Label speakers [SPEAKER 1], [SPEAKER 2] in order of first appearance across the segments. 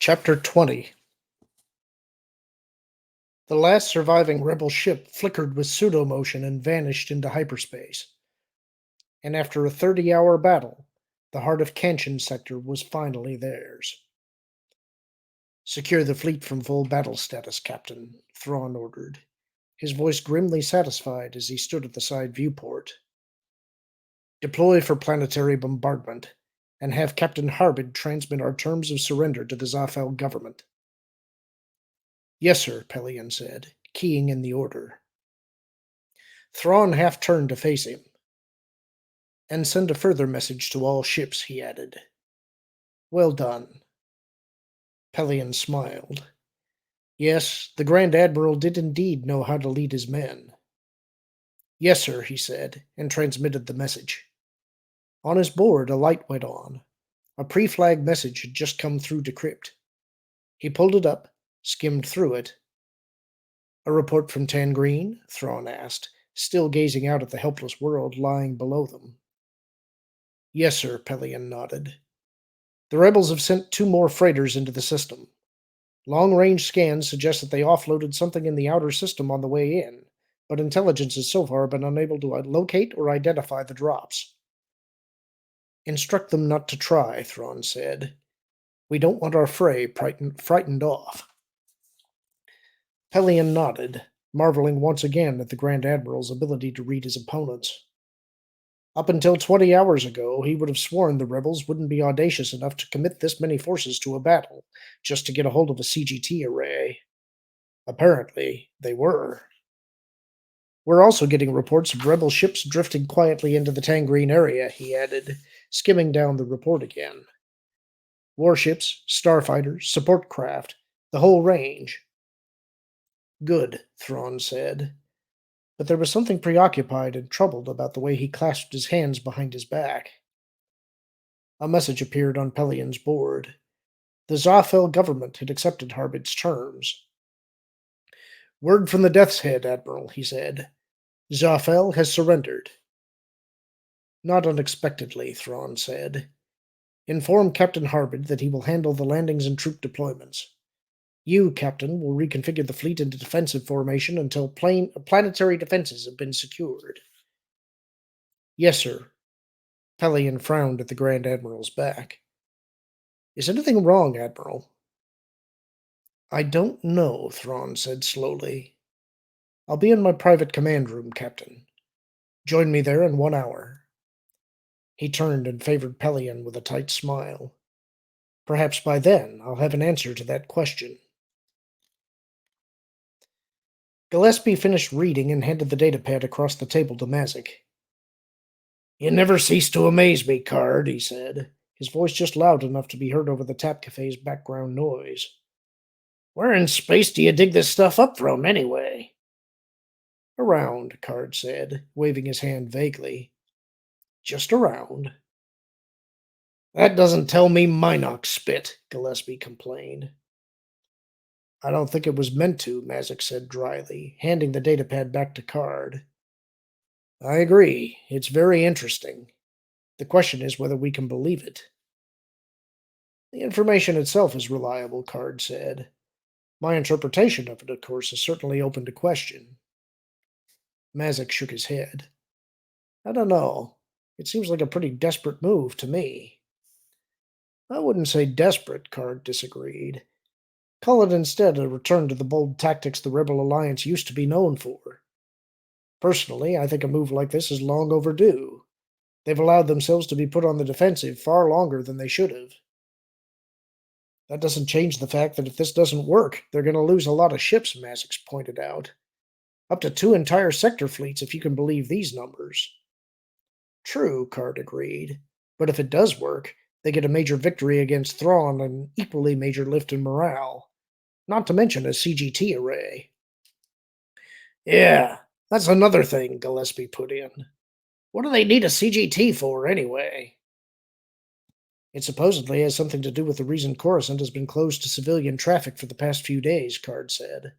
[SPEAKER 1] Chapter 20. The last surviving rebel ship flickered with pseudo-motion and vanished into hyperspace. And after a 30-hour battle, the heart of Kanshan sector was finally theirs. Secure the fleet from full battle status, Captain, Thrawn ordered, his voice grimly satisfied as he stood at the side viewport. Deploy for planetary bombardment, and have Captain Harbid transmit our terms of surrender to the Zafel government. Yes, sir, Pelion said, keying in the order. Thrawn half turned to face him. And send a further message to all ships, he added. Well done. Pelion smiled. Yes, the Grand Admiral did indeed know how to lead his men. Yes, sir, he said, and transmitted the message. On his board, a light went on. A pre-flag message had just come through Decrypt. He pulled it up, skimmed through it. A report from Tangreen? Thrawn asked, still gazing out at the helpless world lying below them. Yes, sir, Pelion nodded. The rebels have sent 2 more freighters into the system. Long-range scans suggest that they offloaded something in the outer system on the way in, but intelligence has so far been unable to locate or identify the drops. Instruct them not to try, Thrawn said. We don't want our fray frightened off. Pelion nodded, marveling once again at the Grand Admiral's ability to read his opponents. Up until 20 hours ago, he would have sworn the rebels wouldn't be audacious enough to commit this many forces to a battle, just to get a hold of a CGT array. Apparently, they were. We're also getting reports of rebel ships drifting quietly into the Tangreen area, he added, skimming down the report again. Warships, starfighters, support craft, the whole range. Good, Thrawn said. But there was something preoccupied and troubled about the way he clasped his hands behind his back. A message appeared on Pelion's board. The Zafel government had accepted Harbid's terms. Word from the Death's Head, Admiral, he said. Zafel has surrendered. Not unexpectedly, Thrawn said. Inform Captain Harbid that he will handle the landings and troop deployments. You, Captain, will reconfigure the fleet into defensive formation until planetary defenses have been secured. Yes, sir. Pelion frowned at the Grand Admiral's back. Is anything wrong, Admiral? I don't know, Thrawn said slowly. I'll be in my private command room, Captain. Join me there in 1 hour. He turned and favored Pelion with a tight smile. Perhaps by then I'll have an answer to that question. Gillespie finished reading and handed the datapad across the table to Mazik. You never cease to amaze me, Card, he said, his voice just loud enough to be heard over the Tap Cafe's background noise. Where in space do you dig this stuff up from, anyway? Around, Card said, waving his hand vaguely. Just around. That doesn't tell me Minox spit, Gillespie complained. I don't think it was meant to, Mazik said dryly, handing the datapad back to Card. I agree. It's very interesting. The question is whether we can believe it. The information itself is reliable, Card said. My interpretation of it, of course, is certainly open to question. Mazik shook his head. I don't know. It seems like a pretty desperate move to me. I wouldn't say desperate, Card disagreed. Call it instead a return to the bold tactics the Rebel Alliance used to be known for. Personally, I think a move like this is long overdue. They've allowed themselves to be put on the defensive far longer than they should have. That doesn't change the fact that if this doesn't work, they're going to lose a lot of ships, Mazix pointed out. Up to 2 entire sector fleets, if you can believe these numbers. True, Card agreed. But if it does work, they get a major victory against Thrawn and an equally major lift in morale. Not to mention a CGT array. Yeah, that's another thing, Gillespie put in. What do they need a CGT for, anyway? It supposedly has something to do with the reason Coruscant has been closed to civilian traffic for the past few days, Card said.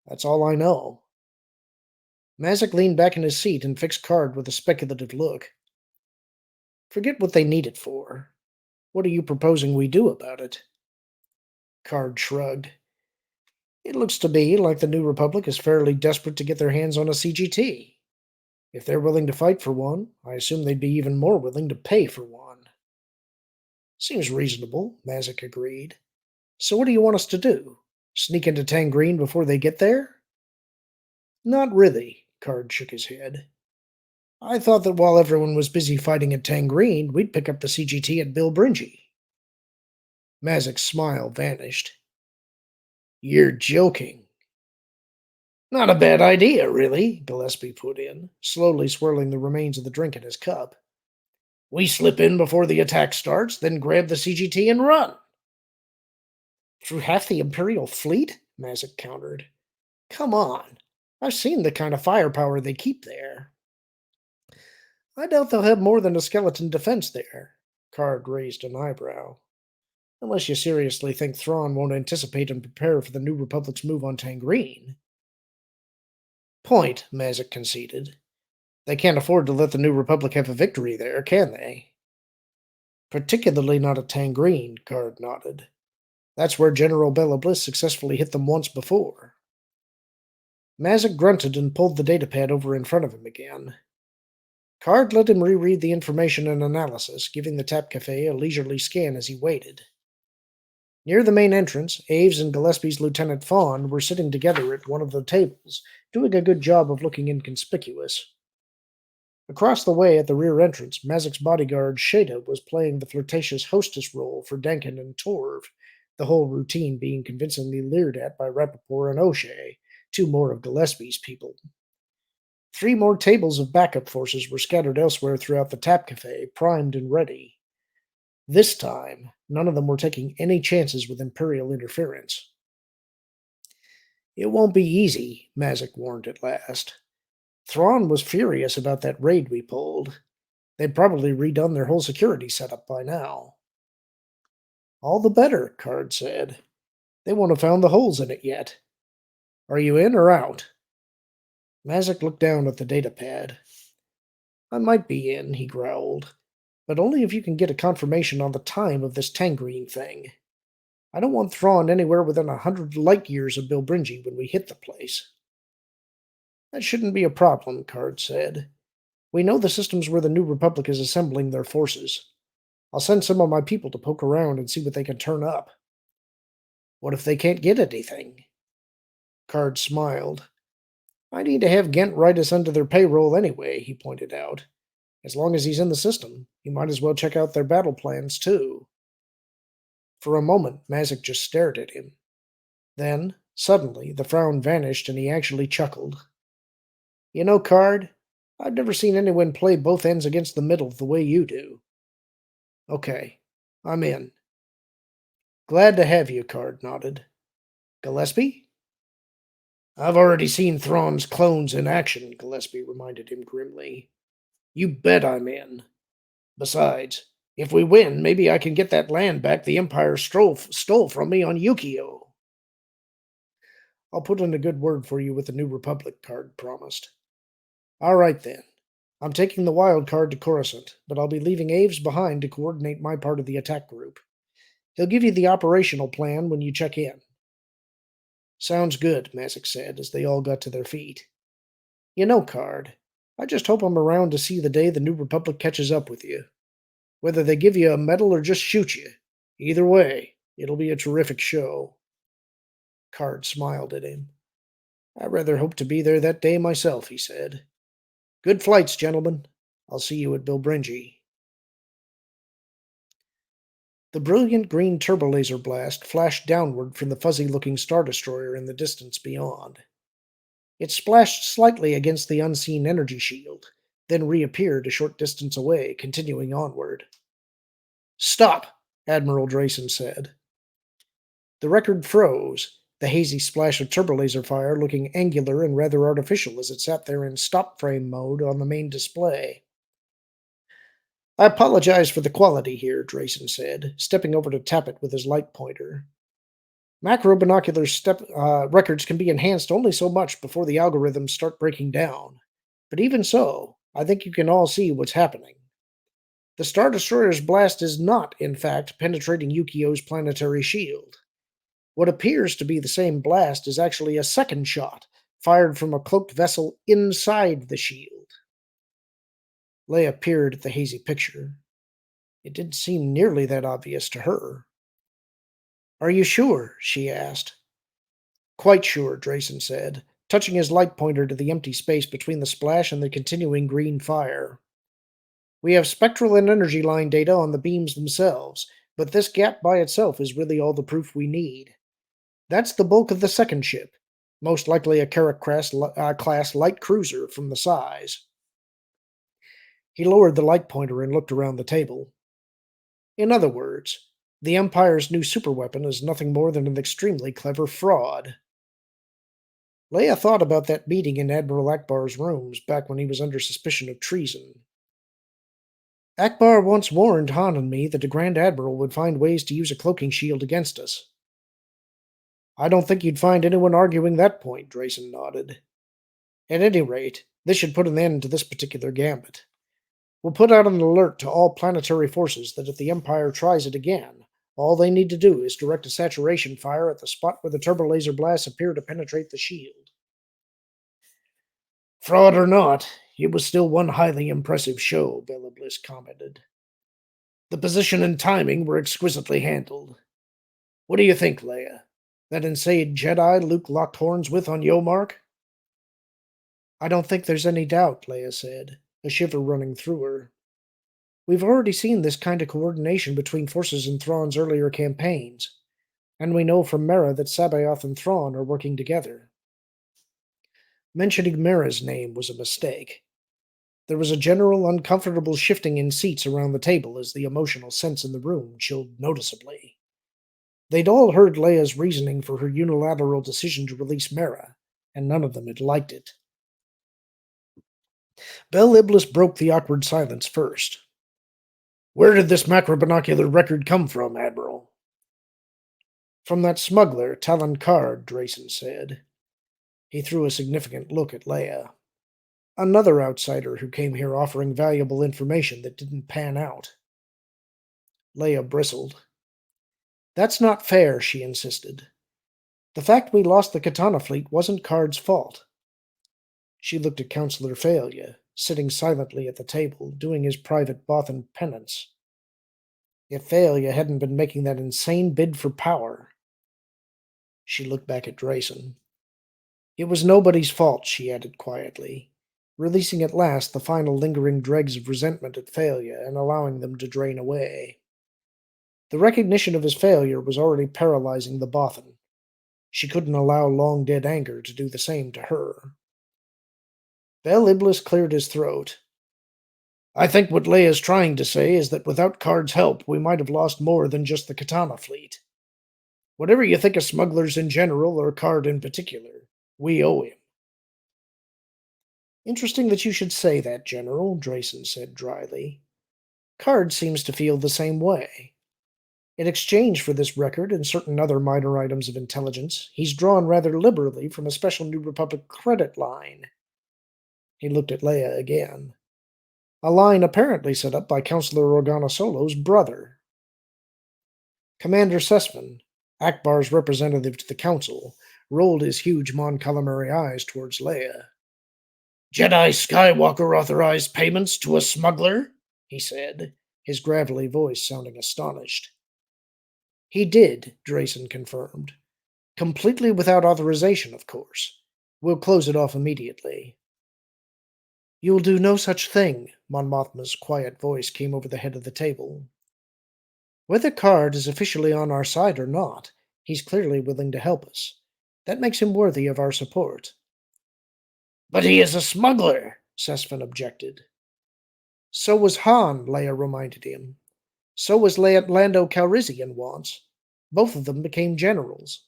[SPEAKER 1] That's all I know. Mazik leaned back in his seat and fixed Card with a speculative look. Forget what they need it for. What are you proposing we do about it? Card shrugged. It looks to me like the New Republic is fairly desperate to get their hands on a CGT. If they're willing to fight for one, I assume they'd be even more willing to pay for one. Seems reasonable, Mazik agreed. So what do you want us to do? Sneak into Tangreen before they get there? Not really, Card shook his head. I thought that while everyone was busy fighting at Tangreen, we'd pick up the CGT at Bilbringi. Mazik's smile vanished. You're joking. Not a bad idea, really, Gillespie put in, slowly swirling the remains of the drink in his cup. We slip in before the attack starts, then grab the CGT and run. Through half the Imperial fleet? Mazik countered. Come on. I've seen the kind of firepower they keep there. I doubt they'll have more than a skeleton defense there. Card raised an eyebrow. Unless you seriously think Thrawn won't anticipate and prepare for the New Republic's move on Tangreen. Point, Mazik conceded. They can't afford to let the New Republic have a victory there, can they? Particularly not at Tangreen, Card nodded. That's where General Bella Bliss successfully hit them once before. Mazik grunted and pulled the datapad over in front of him again. Card let him reread the information and analysis, giving the Tap Cafe a leisurely scan as he waited. Near the main entrance, Aves and Gillespie's Lieutenant Fawn were sitting together at one of the tables, doing a good job of looking inconspicuous. Across the way at the rear entrance, Mazik's bodyguard Shada was playing the flirtatious hostess role for Denkin and Torv, the whole routine being convincingly leered at by Rappaport and O'Shea, two more of Gillespie's people. 3 more tables of backup forces were scattered elsewhere throughout the Tap Cafe, primed and ready. This time, none of them were taking any chances with Imperial interference. It won't be easy, Mazik warned at last. Thrawn was furious about that raid we pulled. They'd probably redone their whole security setup by now. All the better, Card said. They won't have found the holes in it yet. Are you in or out? Mazik looked down at the datapad. I might be in, he growled, but only if you can get a confirmation on the time of this Tangreen thing. I don't want Thrawn anywhere within 100 light years of Bilbringi when we hit the place. That shouldn't be a problem, Card said. We know the systems where the New Republic is assembling their forces. I'll send some of my people to poke around and see what they can turn up. What if they can't get anything? Card smiled. I need to have Ghent write us under their payroll anyway, he pointed out. As long as he's in the system, you might as well check out their battle plans, too. For a moment, Mazik just stared at him. Then, suddenly, the frown vanished and he actually chuckled. You know, Card, I've never seen anyone play both ends against the middle the way you do. Okay, I'm in. Glad to have you, Card nodded. Gillespie? I've already seen Thrawn's clones in action, Gillespie reminded him grimly. You bet I'm in. Besides, if we win, maybe I can get that land back the Empire stole from me on Yukio. I'll put in a good word for you with the New Republic, Card promised. All right, then. I'm taking the wild card to Coruscant, but I'll be leaving Aves behind to coordinate my part of the attack group. He'll give you the operational plan when you check in. Sounds good, Mazik said as they all got to their feet. You know, Card, I just hope I'm around to see the day the New Republic catches up with you. Whether they give you a medal or just shoot you. Either way, it'll be a terrific show. Card smiled at him. I rather hope to be there that day myself, he said. Good flights, gentlemen. I'll see you at Bilbringi. The brilliant green turbolaser blast flashed downward from the fuzzy-looking Star Destroyer in the distance beyond. It splashed slightly against the unseen energy shield, then reappeared a short distance away, continuing onward. Stop, Admiral Drayson said. The record froze, the hazy splash of turbolaser fire looking angular and rather artificial as it sat there in stop frame mode on the main display. I apologize for the quality here, Drayson said, stepping over to tap it with his light pointer. Macro binocular records can be enhanced only so much before the algorithms start breaking down. But even so, I think you can all see what's happening. The Star Destroyer's blast is not, in fact, penetrating Yukio's planetary shield. What appears to be the same blast is actually a second shot, fired from a cloaked vessel inside the shield. Leia peered at the hazy picture. It didn't seem nearly that obvious to her. "Are you sure?" she asked. "Quite sure," Drayson said, touching his light pointer to the empty space between the splash and the continuing green fire. "We have spectral and energy line data on the beams themselves, but this gap by itself is really all the proof we need. That's the bulk of the second ship, most likely a Carrack class light cruiser from the size." He lowered the light pointer and looked around the table. "In other words, the Empire's new superweapon is nothing more than an extremely clever fraud." Leia thought about that meeting in Admiral Akbar's rooms back when he was under suspicion of treason. "Akbar once warned Han and me that the Grand Admiral would find ways to use a cloaking shield against us." "I don't think you'd find anyone arguing that point," Drayson nodded. "At any rate, this should put an end to this particular gambit. We'll put out an alert to all planetary forces that if the Empire tries it again, all they need to do is direct a saturation fire at the spot where the turbolaser blasts appear to penetrate the shield." "Fraud or not, it was still one highly impressive show," Bela Bliss commented. "The position and timing were exquisitely handled. What do you think, Leia? That insane Jedi Luke locked horns with on Yomark?" "I don't think there's any doubt," Leia said, a shiver running through her. "We've already seen this kind of coordination between forces in Thrawn's earlier campaigns, and we know from Mara that Sabaoth and Thrawn are working together." Mentioning Mara's name was a mistake. There was a general uncomfortable shifting in seats around the table as the emotional sense in the room chilled noticeably. They'd all heard Leia's reasoning for her unilateral decision to release Mara, and none of them had liked it. Bel Iblis broke the awkward silence first. "Where did this macrobinocular record come from, Admiral?" "From that smuggler, Talon Card," Drayson said. He threw a significant look at Leia. "Another outsider who came here offering valuable information that didn't pan out." Leia bristled. "That's not fair," she insisted. "The fact we lost the Katana fleet wasn't Card's fault." She looked at Councillor Failure, sitting silently at the table, doing his private Bothan penance. If Failure hadn't been making that insane bid for power. She looked back at Drayson. "It was nobody's fault," she added quietly, releasing at last the final lingering dregs of resentment at Failure and allowing them to drain away. The recognition of his failure was already paralyzing the Bothan. She couldn't allow long-dead anger to do the same to her. Bel Iblis cleared his throat. "I think what Leia's trying to say is that without Card's help, we might have lost more than just the Katana fleet. Whatever you think of smugglers in general, or Card in particular, we owe him." "Interesting that you should say that, General," Drayson said dryly. "Card seems to feel the same way. In exchange for this record and certain other minor items of intelligence, he's drawn rather liberally from a special New Republic credit line." He looked at Leia again. "A line apparently set up by Councillor Organa Solo's brother." Commander Sussman, Akbar's representative to the Council, rolled his huge Mon Calamari eyes towards Leia. "Jedi Skywalker authorized payments to a smuggler?" he said, his gravelly voice sounding astonished. "He did," Drayson confirmed. "Completely without authorization, of course. We'll close it off immediately." "You'll do no such thing," Mon Mothma's quiet voice came over the head of the table. "Whether Card is officially on our side or not, he's clearly willing to help us. That makes him worthy of our support." "But he is a smuggler," Sesfin objected. "So was Han," Leia reminded him. "So was Lando Calrissian once. Both of them became generals."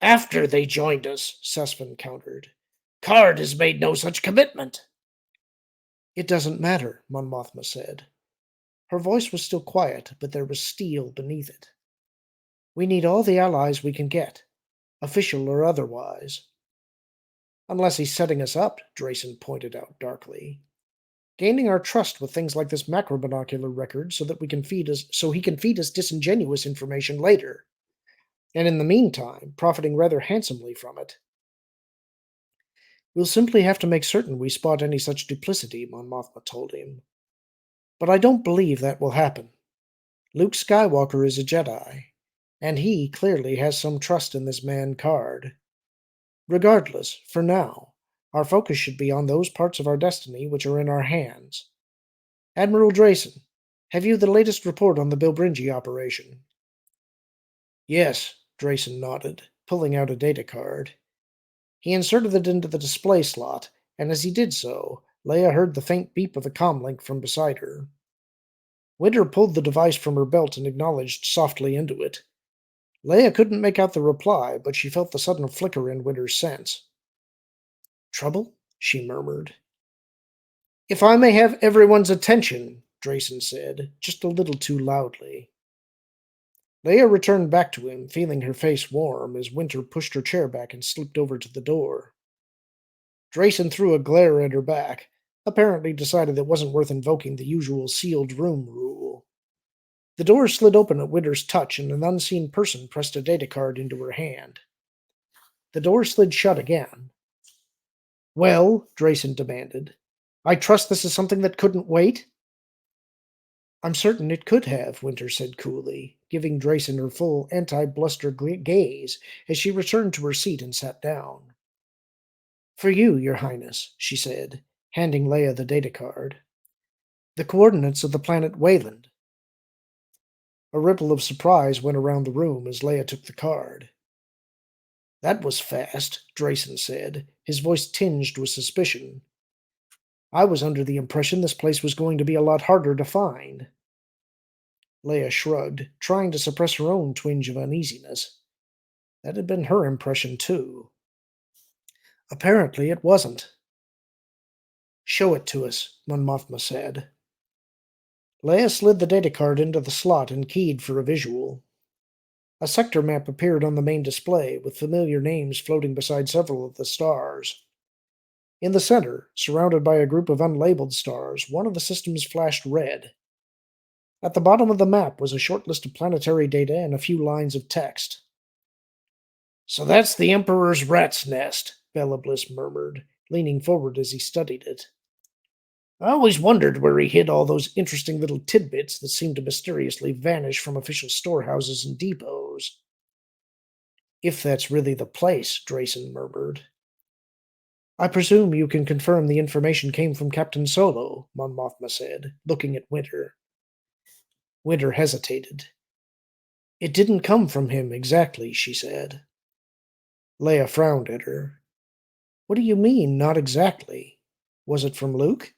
[SPEAKER 1] "After they joined us," Sussman countered. "Card has made no such commitment." "It doesn't matter," Mon Mothma said. Her voice was still quiet, but there was steel beneath it. "We need all the allies we can get, official or otherwise." "Unless he's setting us up," Drayson pointed out darkly. "Gaining our trust with things like this macrobinocular record so he can feed us disingenuous information later." and in the meantime, profiting rather handsomely from it. We'll simply have to make certain we spot any such duplicity, Mon Mothma told him. But I don't believe that will happen. Luke Skywalker is a Jedi, and he clearly has some trust in this man Card. Regardless, for now, our focus should be on those parts of our destiny which are in our hands. Admiral Drayson, have you the latest report on the Bilbringi operation? Yes, Drayson nodded, pulling out a data card. He inserted it into the display slot, and as he did so, Leia heard the faint beep of a comlink from beside her. Winter pulled the device from her belt and acknowledged softly into it. Leia couldn't make out the reply, but she felt the sudden flicker in Winter's sense. Trouble? She murmured. If I may have everyone's attention, Drayson said, just a little too loudly. Leia returned back to him, feeling her face warm as Winter pushed her chair back and slipped over to the door. Drayson threw a glare at her back, apparently decided it wasn't worth invoking the usual sealed room rule. The door slid open at Winter's touch, and an unseen person pressed a data card into her hand. The door slid shut again. Well, Drayson demanded, I trust this is something that couldn't wait? I'm certain it could have, Winter said coolly, giving Drayson her full anti-bluster gaze as she returned to her seat and sat down. For you, Your Highness, she said, handing Leia the data card. The coordinates of the planet Wayland. A ripple of surprise went around the room as Leia took the card. That was fast, Drayson said, his voice tinged with suspicion. I was under the impression this place was going to be a lot harder to find. Leia shrugged, trying to suppress her own twinge of uneasiness. That had been her impression, too. Apparently it wasn't. Show it to us, Mon Mothma said. Leia slid the data card into the slot and keyed for a visual. A sector map appeared on the main display, with familiar names floating beside several of the stars. In the center, surrounded by a group of unlabeled stars, one of the systems flashed red. At the bottom of the map was a short list of planetary data and a few lines of text. So that's the Emperor's rat's nest, Bella Bliss murmured, leaning forward as he studied it. I always wondered where he hid all those interesting little tidbits that seemed to mysteriously vanish from official storehouses and depots. If that's really the place, Drayson murmured. I presume you can confirm the information came from Captain Solo, Mon Mothma said, looking at Winter. Winter hesitated. It didn't come from him exactly, she said. Leia frowned at her. What do you mean, not exactly? Was it from Luke?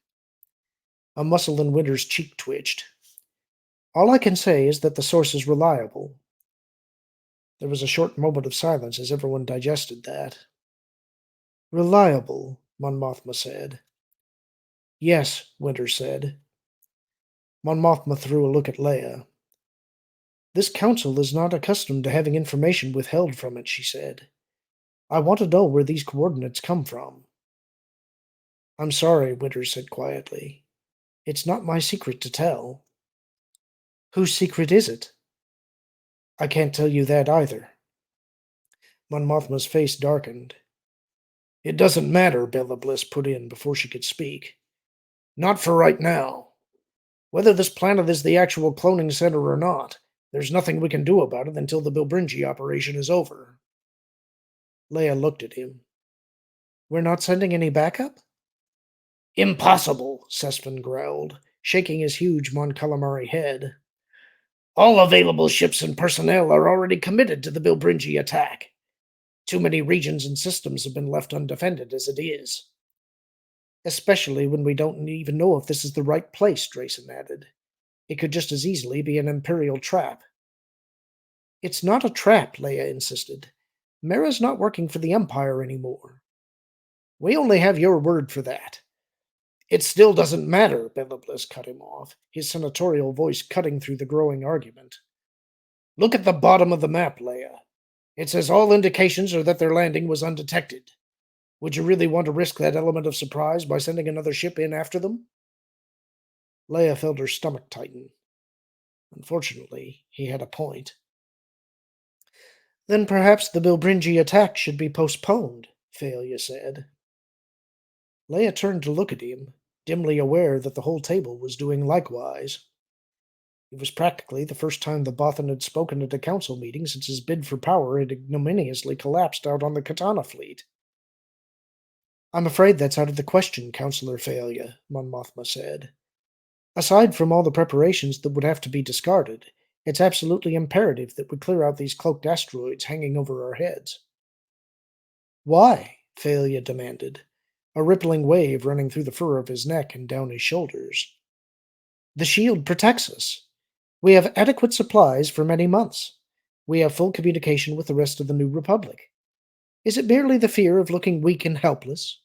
[SPEAKER 1] A muscle in Winter's cheek twitched. All I can say is that the source is reliable. There was a short moment of silence as everyone digested that. Reliable, Mon Mothma said. Yes, Winter said. Mon Mothma threw a look at Leia. This council is not accustomed to having information withheld from it, she said. I want to know where these coordinates come from. I'm sorry, Winter said quietly. It's not my secret to tell. Whose secret is it? I can't tell you that either. Mon Mothma's face darkened. It doesn't matter, Bella Bliss put in before she could speak. Not for right now. Whether this planet is the actual cloning center or not, there's nothing we can do about it until the Bilbringi operation is over. Leia looked at him. We're not sending any backup? Impossible, Sespen growled, shaking his huge Mon Calamari head. All available ships and personnel are already committed to the Bilbringi attack. Too many regions and systems have been left undefended as it is. Especially when we don't even know if this is the right place, Drayson added. It could just as easily be an Imperial trap. It's not a trap, Leia insisted. Mara's not working for the Empire anymore. We only have your word for that. It still doesn't matter, Bella Bliss cut him off, his senatorial voice cutting through the growing argument. Look at the bottom of the map, Leia. It says all indications are that their landing was undetected. Would you really want to risk that element of surprise by sending another ship in after them? Leia felt her stomach tighten. Unfortunately, he had a point. Then perhaps the Bilbringi attack should be postponed, Thalia said. Leia turned to look at him, dimly aware that the whole table was doing likewise. It was practically the first time the Bothan had spoken at a council meeting since his bid for power had ignominiously collapsed out on the Katana fleet. I'm afraid that's out of the question, Councillor Thalia, Mon Mothma said. Aside from all the preparations that would have to be discarded, it's absolutely imperative that we clear out these cloaked asteroids hanging over our heads. Why? Thalia demanded, a rippling wave running through the fur of his neck and down his shoulders. The shield protects us. We have adequate supplies for many months. We have full communication with the rest of the New Republic. Is it merely the fear of looking weak and helpless?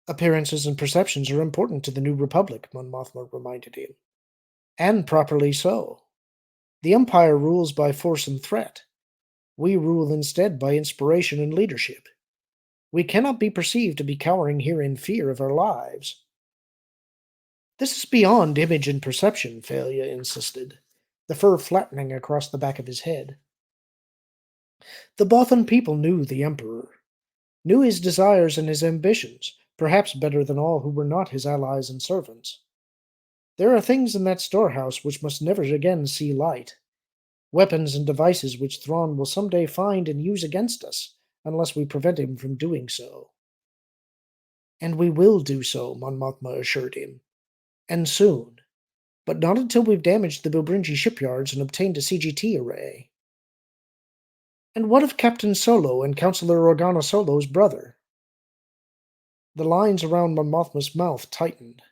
[SPEAKER 1] Appearances and perceptions are important to the New Republic, Mon Mothma reminded him. And properly so. The Empire rules by force and threat. We rule instead by inspiration and leadership. We cannot be perceived to be cowering here in fear of our lives. This is beyond image and perception, Thalia insisted, the fur flattening across the back of his head. The Bothan people knew the Emperor, knew his desires and his ambitions, perhaps better than all who were not his allies and servants. There are things in that storehouse which must never again see light, weapons and devices which Thrawn will someday find and use against us, unless we prevent him from doing so. And we will do so, Mon Mothma assured him. And soon. But not until we've damaged the Bilbringi shipyards and obtained a CGT array. And what of Captain Solo and Councillor Organa Solo's brother? The lines around Mon Mothma's mouth tightened.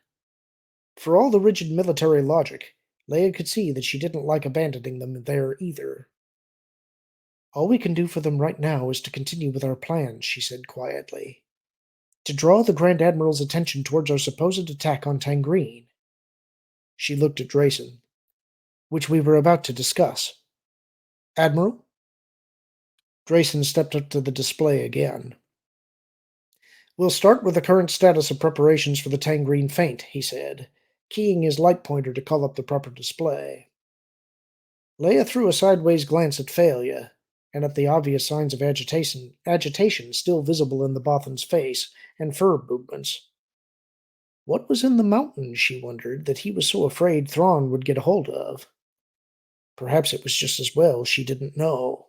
[SPEAKER 1] For all the rigid military logic, Leia could see that she didn't like abandoning them there either. All we can do for them right now is to continue with our plans, she said quietly. To draw the Grand Admiral's attention towards our supposed attack on Tangreen. She looked at Drayson. Which we were about to discuss. Admiral? Drayson stepped up to the display again. We'll start with the current status of preparations for the Tangreen feint, he said, keying his light pointer to call up the proper display. Leia threw a sideways glance at Thalia, and at the obvious signs of agitation still visible in the Bothan's face and fur movements. What was in the mountain, she wondered, that he was so afraid Thrawn would get a hold of? Perhaps it was just as well she didn't know.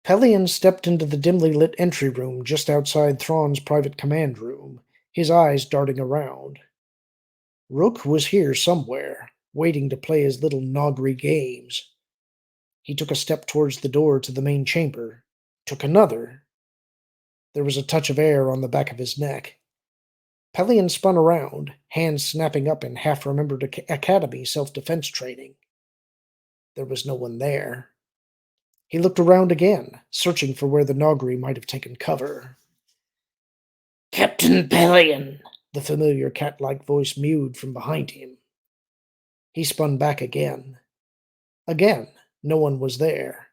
[SPEAKER 1] Pelion stepped into the dimly lit entry room just outside Thrawn's private command room, his eyes darting around. Rook was here somewhere, waiting to play his little Nogri games. He took a step towards the door to the main chamber, took another. There was a touch of air on the back of his neck. Pelion spun around, hands snapping up in half-remembered academy self-defense training. There was no one there. He looked around again, searching for where the Nogri might have taken cover. Captain Pelion, the familiar cat-like voice mewed from behind him. He spun back again. Again, no one was there.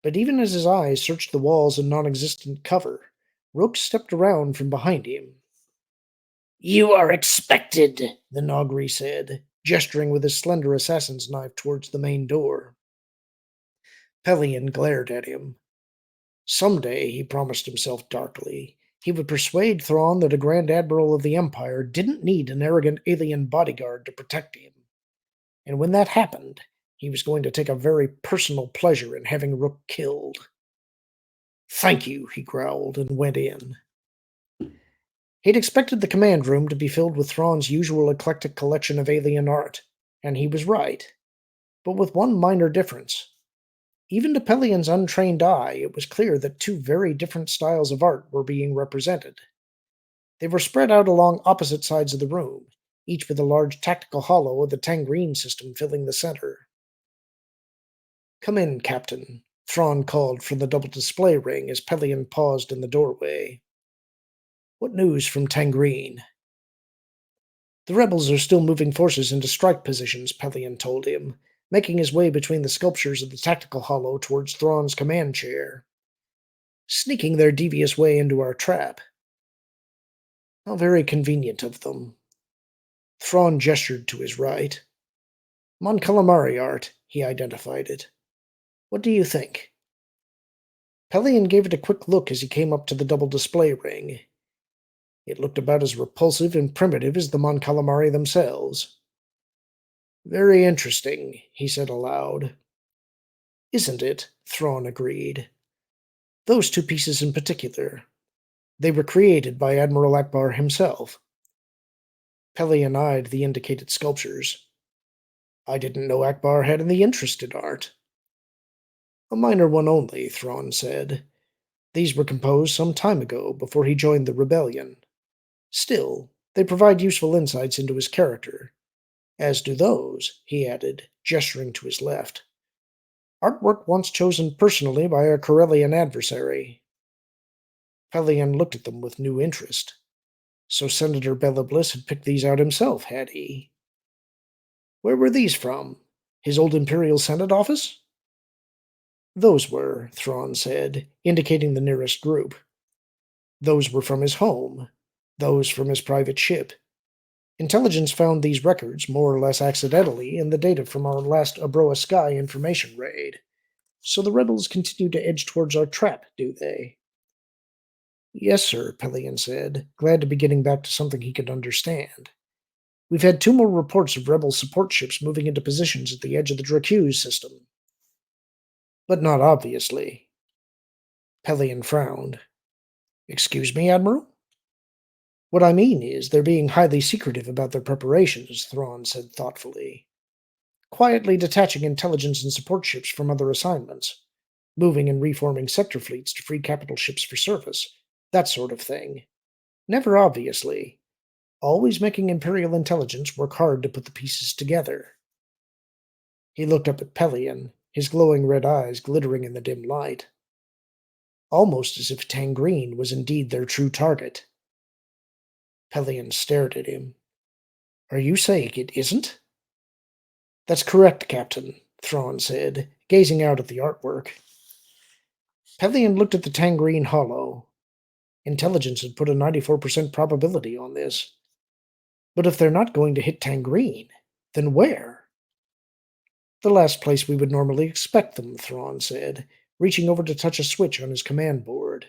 [SPEAKER 1] But even as his eyes searched the walls and non-existent cover, Rook stepped around from behind him. You are expected, the Nogri said, gesturing with his slender assassin's knife towards the main door. Pelion glared at him. Someday, he promised himself darkly, he would persuade Thrawn that a Grand Admiral of the Empire didn't need an arrogant alien bodyguard to protect him. And when that happened, he was going to take a very personal pleasure in having Rook killed. Thank you, he growled, and went in. He'd expected the command room to be filled with Thrawn's usual eclectic collection of alien art, and he was right. But with one minor difference. Even to Pelion's untrained eye, it was clear that two very different styles of art were being represented. They were spread out along opposite sides of the room, each with a large tactical hollow of the Tangreen system filling the center. Come in, Captain, Thrawn called from the double display ring as Pelion paused in the doorway. What news from Tangreen? The rebels are still moving forces into strike positions, Pelion told him, making his way between the sculptures of the tactical hollow towards Thrawn's command chair. Sneaking their devious way into our trap. How very convenient of them. Thrawn gestured to his right. Mon Calamari art, he identified it. What do you think? Pelion gave it a quick look as he came up to the double display ring. It looked about as repulsive and primitive as the Mon Calamari themselves. Very interesting, he said aloud. Isn't it? Thrawn agreed. Those two pieces in particular. They were created by Admiral Akbar himself. Pelion eyed the indicated sculptures. I didn't know Akbar had any interest in art. A minor one only, Thrawn said. These were composed some time ago, before he joined the rebellion. Still, they provide useful insights into his character. As do those, he added, gesturing to his left. Artwork once chosen personally by a Corellian adversary. Pelion looked at them with new interest. So Senator Bella Bliss had picked these out himself, had he? Where were these from? His old Imperial Senate office? Those were, Thrawn said, indicating the nearest group. Those were from his home. Those from his private ship. Intelligence found these records, more or less accidentally, in the data from our last Abroa Sky information raid. So the rebels continue to edge towards our trap, do they? Yes, sir, Pelion said, glad to be getting back to something he could understand. We've had 2 more reports of rebel support ships moving into positions at the edge of the Dracuse system. But not obviously. Pelion frowned. Excuse me, Admiral? What I mean is, they're being highly secretive about their preparations, Thrawn said thoughtfully. Quietly detaching intelligence and support ships from other assignments. Moving and reforming sector fleets to free capital ships for service. That sort of thing. Never obviously. Always making Imperial intelligence work hard to put the pieces together. He looked up at Pelion, his glowing red eyes glittering in the dim light. Almost as if Tangreen was indeed their true target. Pelion stared at him. Are you saying it isn't? That's correct, Captain, Thrawn said, gazing out at the artwork. Pelion looked at the Tangreen Hollow. Intelligence had put a 94% probability on this. But if they're not going to hit Tangreen, then where? The last place we would normally expect them, Thrawn said, reaching over to touch a switch on his command board.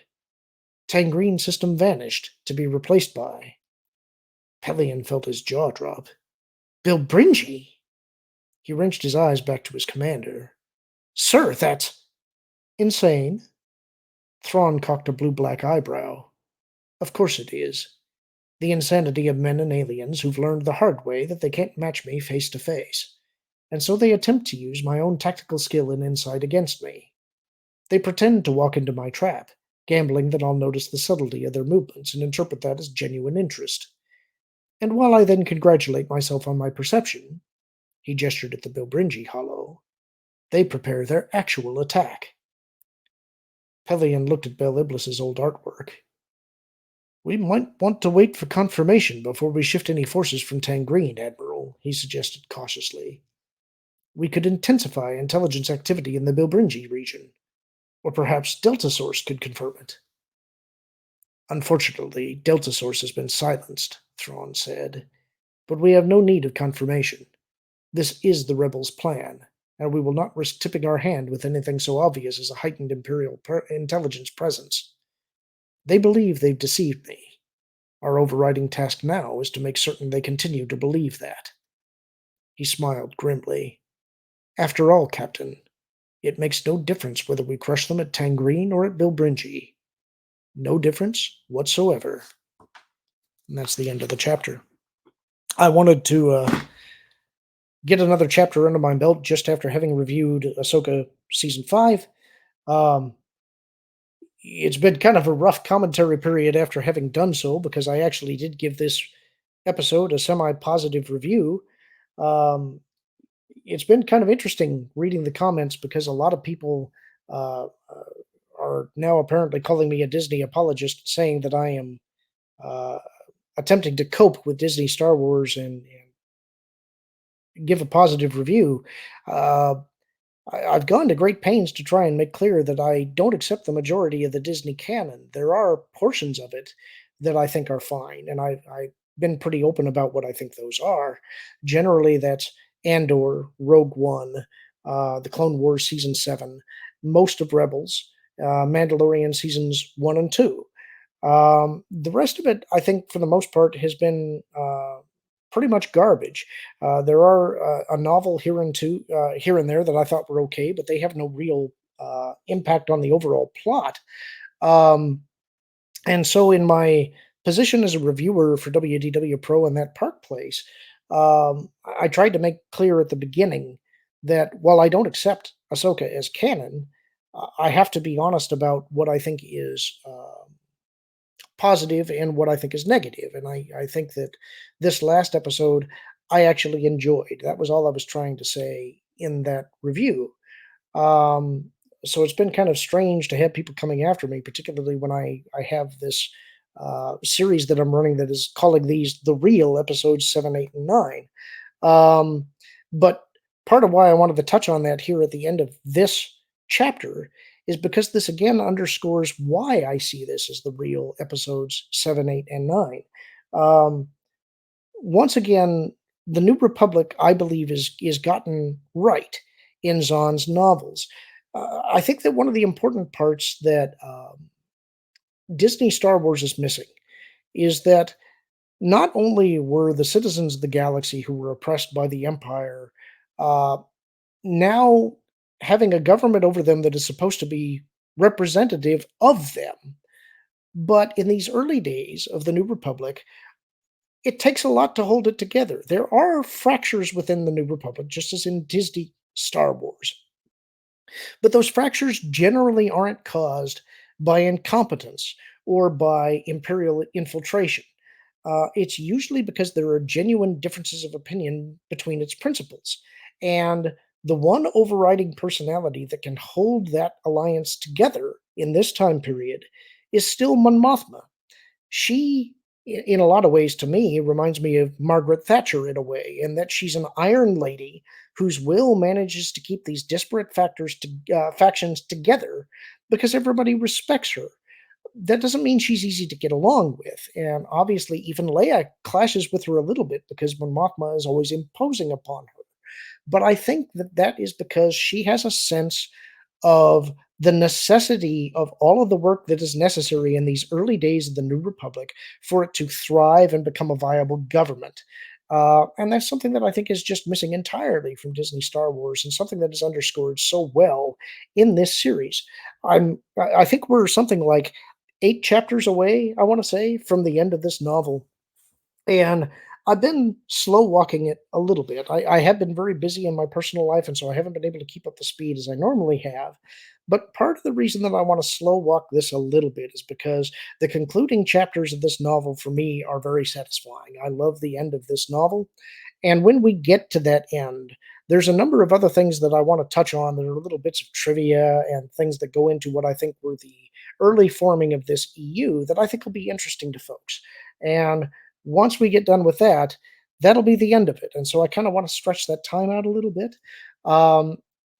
[SPEAKER 1] Tangreen system vanished, to be replaced by... Pelion felt his jaw drop. Bilbringi! He wrenched his eyes back to his commander. Sir, that's... Insane? Thrawn cocked a blue-black eyebrow. Of course it is. The insanity of men and aliens who've learned the hard way that they can't match me face to face, and so they attempt to use my own tactical skill and insight against me. They pretend to walk into my trap, gambling that I'll notice the subtlety of their movements and interpret that as genuine interest. And while I then congratulate myself on my perception, he gestured at the Bilbringi Hollow, they prepare their actual attack. Pelion looked at Bel Iblis's old artwork. We might want to wait for confirmation before we shift any forces from Tangreen, Admiral, he suggested cautiously. We could intensify intelligence activity in the Bilbringi region, or perhaps Delta Source could confirm it. Unfortunately, Delta Source has been silenced, Thrawn said, but we have no need of confirmation. This is the rebels' plan, and we will not risk tipping our hand with anything so obvious as a heightened Imperial intelligence presence. They believe they've deceived me. Our overriding task now is to make certain they continue to believe that. He smiled grimly. After all, Captain, it makes no difference whether we crush them at Tangreen or at Bilbringi. No difference whatsoever. And that's the end of the chapter. I wanted to get another chapter under my belt just after having reviewed Ahsoka Season 5. It's been kind of a rough commentary period after having done so, because I actually did give this episode a semi-positive review. It's been kind of interesting reading the comments, because a lot of people are now apparently calling me a Disney apologist, saying that I am attempting to cope with Disney Star Wars and give a positive review. I've gone to great pains to try and make clear that I don't accept the majority of the Disney canon. There are portions of it that I think are fine, and I've been pretty open about what I think those are. Generally, that's Andor, Rogue One, the Clone Wars season 7, most of Rebels, Mandalorian seasons 1 and 2. The rest of it, I think, for the most part, has been pretty much garbage. There are a novel here and there that I thought were okay, but they have no real impact on the overall plot. Um, and so, in my position as a reviewer for WDW Pro and that Park Place, I tried to make clear at the beginning that while I don't accept Ahsoka as canon, I have to be honest about what I think is positive and what I think is negative. And I think that this last episode I actually enjoyed. That was all I was trying to say in that review. Um, so it's been kind of strange to have people coming after me, particularly when I have this series that I'm running that is calling these the real episodes 7, 8, and 9. Um, but part of why I wanted to touch on that here at the end of this chapter is because this again underscores why I see this as the real episodes 7, 8, and 9. Um, Once again, the New Republic, I believe, is gotten right in Zahn's novels. I think that one of the important parts that Disney Star Wars is missing is that not only were the citizens of the galaxy who were oppressed by the Empire uh, now having a government over them that is supposed to be representative of them, but in these early days of the New Republic, it takes a lot to hold it together. There are fractures within the New Republic, just as in Disney Star Wars. But those fractures generally aren't caused by incompetence or by imperial infiltration. It's usually because there are genuine differences of opinion between its principles. And the one overriding personality that can hold that alliance together in this time period is still Mon Mothma. She, in a lot of ways, to me, reminds me of Margaret Thatcher in a way, in that she's an iron lady whose will manages to keep these disparate factions together because everybody respects her. That doesn't mean she's easy to get along with, and obviously, even Leia clashes with her a little bit because Mon Mothma is always imposing upon her. But I think that that is because she has a sense of the necessity of all of the work that is necessary in these early days of the New Republic for it to thrive and become a viable government. And that's something that I think is just missing entirely from Disney Star Wars, and something that is underscored so well in this series. I think we're something like 8 chapters away, I want to say, from the end of this novel, and I've been slow walking it a little bit. I have been very busy in my personal life, and so I haven't been able to keep up the speed as I normally have. But part of the reason that I want to slow walk this a little bit is because the concluding chapters of this novel for me are very satisfying. I love the end of this novel. And when we get to that end, there's a number of other things that I want to touch on that are little bits of trivia and things that go into what I think were the early forming of this EU that I think will be interesting to folks. And once we get done with that, that'll be the end of it. And so I kind of want to stretch that time out a little bit. Um,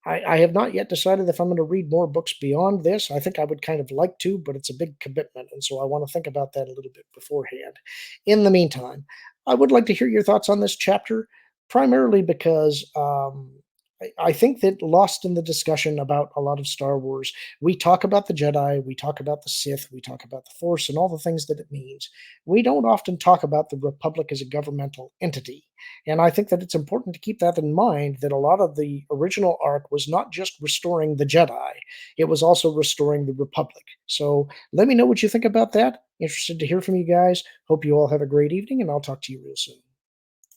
[SPEAKER 1] I have not yet decided if I'm going to read more books beyond this. I think I would kind of like to, but it's a big commitment. And so I want to think about that a little bit beforehand. In the meantime, I would like to hear your thoughts on this chapter, primarily because I think that lost in the discussion about a lot of Star Wars, we talk about the Jedi, we talk about the Sith, we talk about the Force and all the things that it means. We don't often talk about the Republic as a governmental entity. And I think that it's important to keep that in mind, that a lot of the original arc was not just restoring the Jedi, it was also restoring the Republic. So let me know what you think about that. Interested to hear from you guys. Hope you all have a great evening, and I'll talk to you real soon.